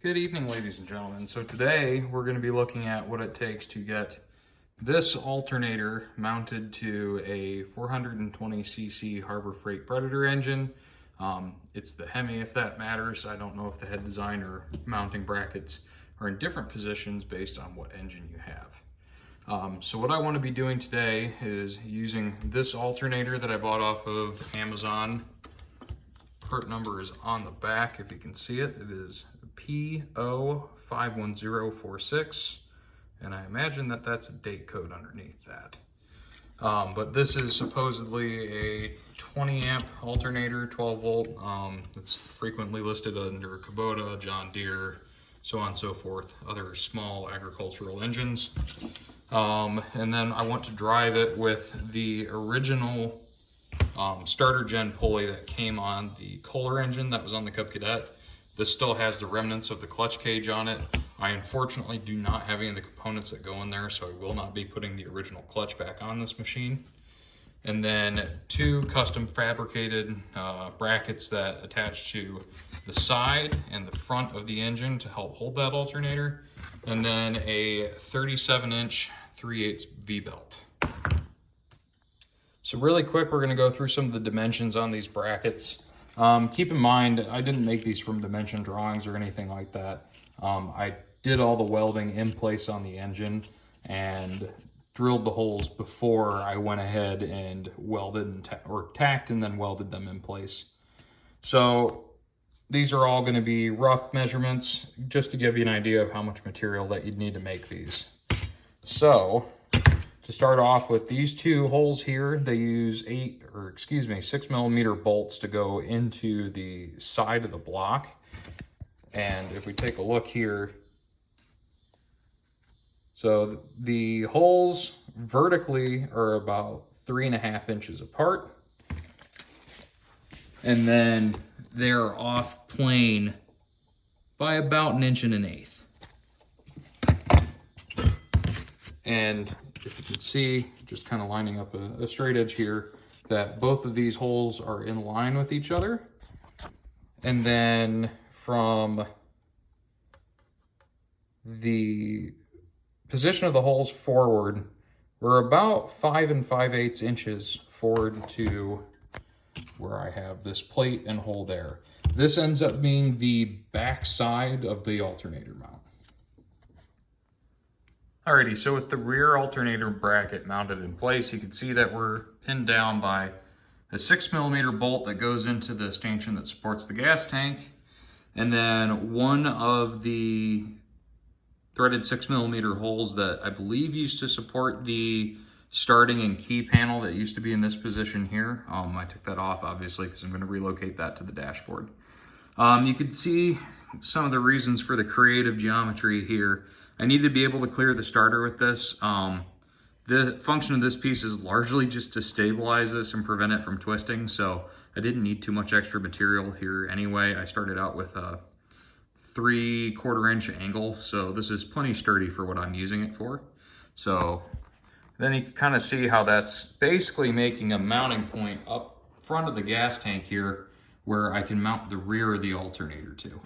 Good evening, ladies and gentlemen. So today we're going to be looking at what it takes to get this alternator mounted to a 420cc Harbor Freight Predator engine. It's the Hemi, if that matters. I don't know if the head design or mounting brackets are in different positions based on what engine you have. So what I want to be doing today is using this alternator that I bought off of Amazon. Part number is on the back if you can see it. It is P051046, and I imagine that that's a date code underneath that. But this is supposedly a 20 amp alternator, 12 volt. It's frequently listed under Kubota, John Deere, so on and so forth, other small agricultural engines. And then I want to drive it with the original starter gen pulley that came on the Kohler engine that was on the Cub Cadet. This still has the remnants of the clutch cage on it. I unfortunately do not have any of the components that go in there, so I will not be putting the original clutch back on this machine. And then two custom fabricated brackets that attach to the side and the front of the engine to help hold that alternator. And then a 37-inch 3/8 V-belt. So really quick, we're gonna go through some of the dimensions on these brackets. Keep in mind, I didn't make these from dimension drawings or anything like that. I did all the welding in place on the engine and drilled the holes before I went ahead and welded and tacked and then welded them in place. So these are all gonna be rough measurements just to give you an idea of how much material that you'd need to make these. So to start off with, these two holes here, they use 6mm bolts to go into the side of the block. And if we take a look here, so the holes vertically are about 3.5 inches apart. And then they're off plane by about 1.1 inches. And if you can see, just kind of lining up a straight edge here, that both of these holes are in line with each other. And then from the position of the holes forward, we're about 5 5/8 inches forward to where I have this plate and hole there. This ends up being the back side of the alternator mount. Alrighty, so with the rear alternator bracket mounted in place, you can see that we're pinned down by a 6mm bolt that goes into the stanchion that supports the gas tank, and then one of the threaded 6mm holes that I believe used to support the starting and key panel that used to be in this position here. I took that off obviously because I'm going to relocate that to the dashboard. You can see some of the reasons for the creative geometry here. I need to be able to clear the starter with this. The function of this piece is largely just to stabilize this and prevent it from twisting, so I didn't need too much extra material here anyway. I started out with a 3/4 inch angle, so this is plenty sturdy for what I'm using it for. So then you can kind of see how that's basically making a mounting point up front of the gas tank here where I can mount the rear of the alternator to.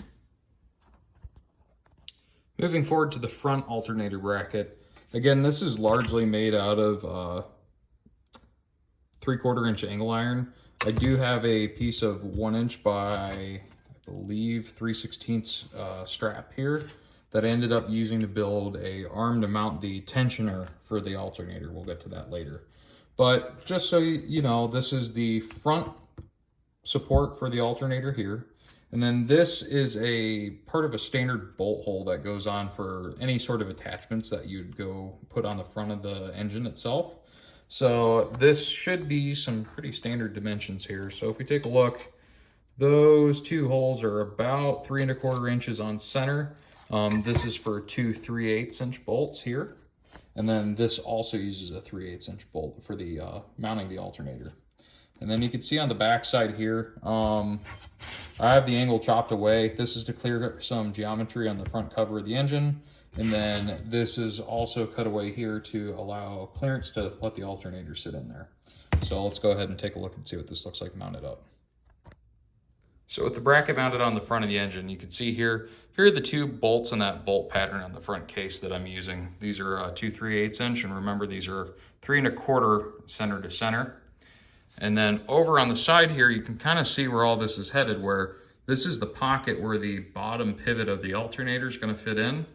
Moving forward to the front alternator bracket, again, this is largely made out of 3/4 inch angle iron. I do have a piece of 1 inch by, I believe, 3/16 strap here that I ended up using to build a arm to mount the tensioner for the alternator. We'll get to that later. But just so you know, this is the front support for the alternator here. And then this is a part of a standard bolt hole that goes on for any sort of attachments that you'd go put on the front of the engine itself. So this should be some pretty standard dimensions here. So if we take a look, those two holes are about 3¼ inches on center. This is for two 3/8 inch bolts here. And then this also uses a 3/8 inch bolt for the mounting the alternator. And then you can see on the back side here, I have the angle chopped away. This is to clear some geometry on the front cover of the engine. And then this is also cut away here to allow clearance to let the alternator sit in there. So let's go ahead and take a look and see what this looks like mounted up. So with the bracket mounted on the front of the engine, you can see here are the two bolts in that bolt pattern on the front case that I'm using. These are 2 3/8 inch, and remember these are 3 1/4 center to center. And then over on the side here, you can kind of see where all this is headed, where this is the pocket where the bottom pivot of the alternator is going to fit in.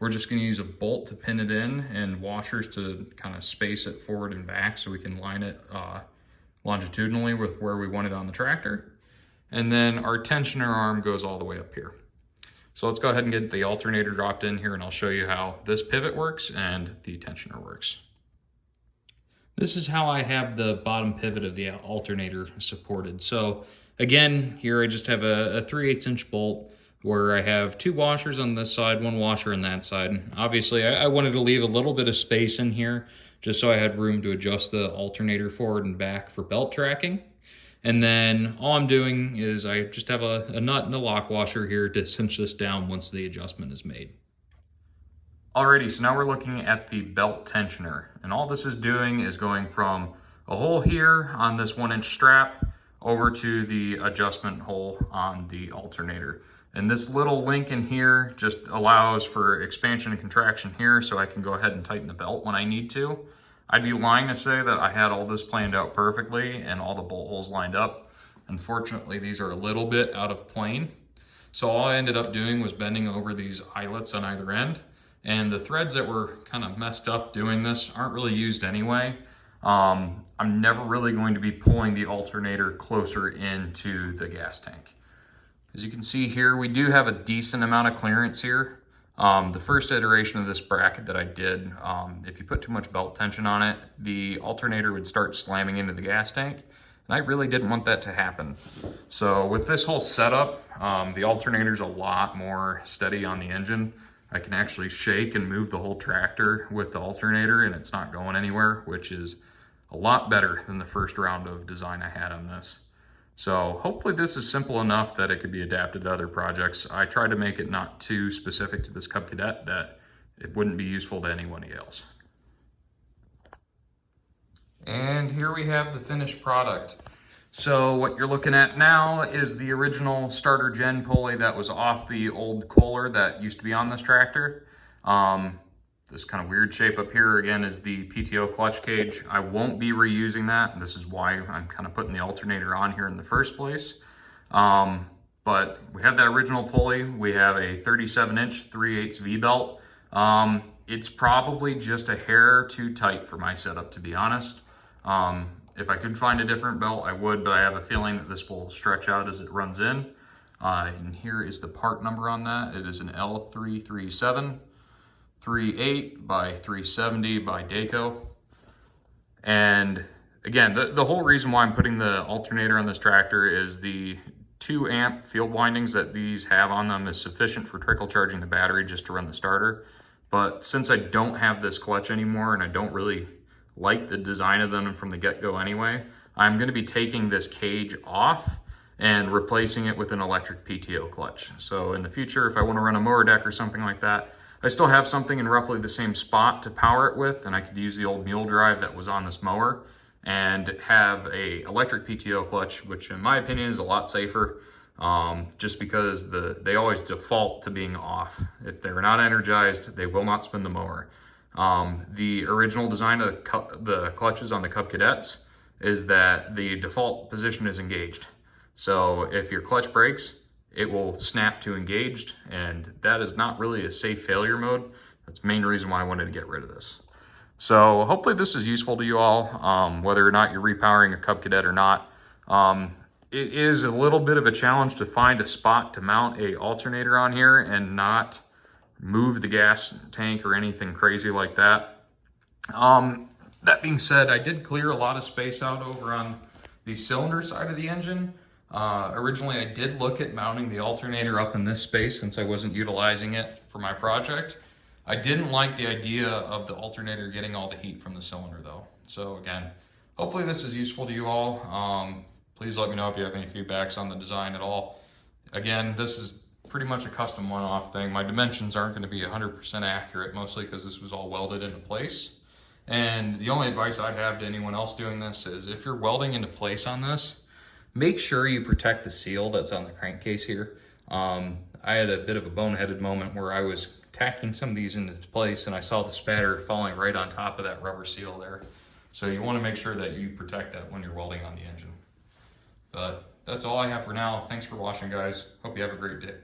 We're just going to use a bolt to pin it in and washers to kind of space it forward and back so we can line it longitudinally with where we want it on the tractor. And then our tensioner arm goes all the way up here. So let's go ahead and get the alternator dropped in here, and I'll show you how this pivot works and the tensioner works. This is how I have the bottom pivot of the alternator supported. So again, here I just have a 3/8 inch bolt where I have 2 washers on this side, 1 washer on that side. Obviously, I wanted to leave a little bit of space in here just so I had room to adjust the alternator forward and back for belt tracking. And then all I'm doing is I just have a nut and a lock washer here to cinch this down once the adjustment is made. Alrighty, so now we're looking at the belt tensioner, and all this is doing is going from a hole here on this 1 inch strap over to the adjustment hole on the alternator. And this little link in here just allows for expansion and contraction here, so I can go ahead and tighten the belt when I need to. I'd be lying to say that I had all this planned out perfectly and all the bolt holes lined up. Unfortunately, these are a little bit out of plane. So all I ended up doing was bending over these eyelets on either end. And the threads that were kind of messed up doing this aren't really used anyway. I'm never really going to be pulling the alternator closer into the gas tank. As you can see here, we do have a decent amount of clearance here. The first iteration of this bracket that I did, if you put too much belt tension on it, the alternator would start slamming into the gas tank. And I really didn't want that to happen. So with this whole setup, the alternator's a lot more steady on the engine. I can actually shake and move the whole tractor with the alternator and it's not going anywhere, which is a lot better than the first round of design I had on this. So hopefully this is simple enough that it could be adapted to other projects. I tried to make it not too specific to this Cub Cadet that it wouldn't be useful to anybody else. And here we have the finished product. So what you're looking at now is the original starter gen pulley that was off the old Kohler that used to be on this tractor. This kind of weird shape up here again is the PTO clutch cage. I won't be reusing that. This is why I'm kind of putting the alternator on here in the first place. But we have that original pulley. We have a 37-inch 3/8 V-belt. It's probably just a hair too tight for my setup, to be honest. If I could find a different belt, I would, but I have a feeling that this will stretch out as it runs in. And here is the part number on that. It is an L33738 by 370 by Dayco. And again, the whole reason why I'm putting the alternator on this tractor is the 2 amp field windings that these have on them is sufficient for trickle charging the battery just to run the starter. But since I don't have this clutch anymore and I don't really like the design of them from the get-go anyway, I'm going to be taking this cage off and replacing it with an electric PTO clutch. So in the future, if I want to run a mower deck or something like that, I still have something in roughly the same spot to power it with, and I could use the old mule drive that was on this mower and have a electric PTO clutch, which in my opinion is a lot safer, just because they always default to being off. If they're not energized, they will not spin the mower. The original design of the clutches on the Cub Cadets is that the default position is engaged. So if your clutch breaks, it will snap to engaged, and that is not really a safe failure mode. That's the main reason why I wanted to get rid of this. So hopefully this is useful to you all, whether or not you're repowering a Cub Cadet or not. It is a little bit of a challenge to find a spot to mount a alternator on here and not move the gas tank or anything crazy like that. That being said, I did clear a lot of space out over on the cylinder side of the engine. Originally, I did look at mounting the alternator up in this space since I wasn't utilizing it for my project. I didn't like the idea of the alternator getting all the heat from the cylinder though. So again, hopefully this is useful to you all. Please let me know if you have any feedbacks on the design at all. Again, this is pretty much a custom one-off thing. My dimensions aren't going to be 100% accurate, mostly because this was all welded into place. And the only advice I'd have to anyone else doing this is if you're welding into place on this, Make sure you protect the seal that's on the crankcase here. I had a bit of a boneheaded moment where I was tacking some of these into place and I saw the spatter falling right on top of that rubber seal there. So you want to make sure that you protect that when you're welding on the engine. But that's all I have for now. Thanks for watching, guys. Hope you have a great day.